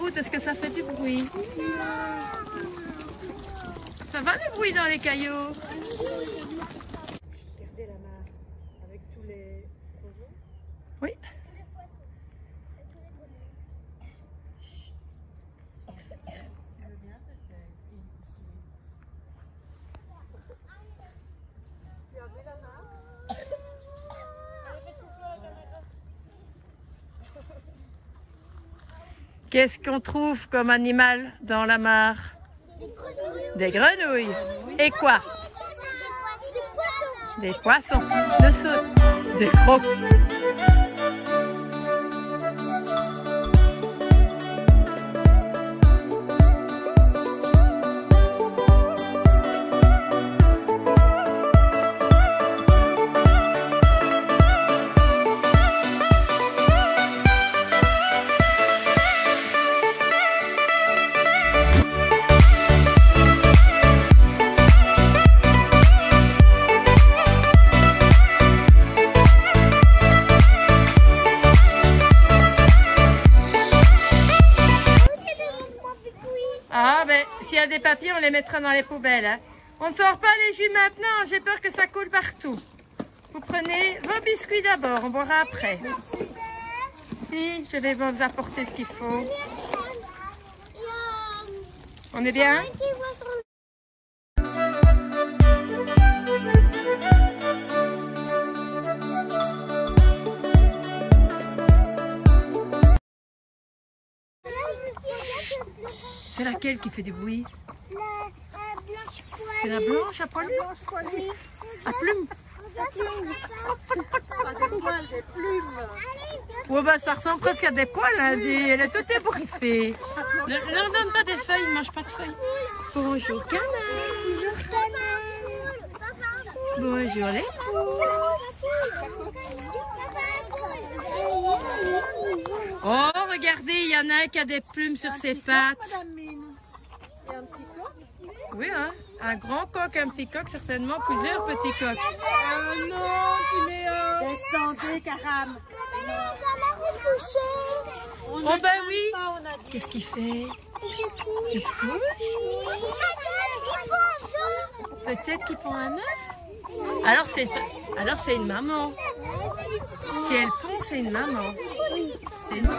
écoute, est-ce que ça fait du bruit? Ça va le bruit dans les cailloux? Regardez la mare avec tous les oiseaux. Oui. Tu as vu la mare? Qu'est-ce qu'on trouve comme animal dans la mare? Des grenouilles. Et quoi? Des poissons. Des sautes. Des crocs. Ah ben, s'il y a des papiers, on les mettra dans les poubelles. Hein. On ne sort pas les jus maintenant, j'ai peur que ça coule partout. Vous prenez vos biscuits d'abord, on boira après. Si, je vais vous apporter ce qu'il faut. On est bien? C'est laquelle qui fait du bruit? La blanche poilue. C'est la blanche à poilu? À plumes? Pas des poils, des plumes. Oh bah ça ressemble presque à des poils, hein, elle est toute ébouriffée. Ne leur donne pas des feuilles, ils ne mangent pas de feuilles. Bonjour canard. Bonjour canard. Bonjour les poules. Oh regardez, il y en a un qui a des plumes sur ses pattes. Madame Mine. Et un petit coq. Oui, hein, un grand coq, un petit coq, certainement plusieurs petits coqs. Non, Timéo. Descendez, Karam. Oh ben oui. Qu'est-ce qu'il fait? Il se couche? Peut-être qu'il pond un œuf? Alors c'est une maman. Si elle pond, c'est une maman. C'est une poule.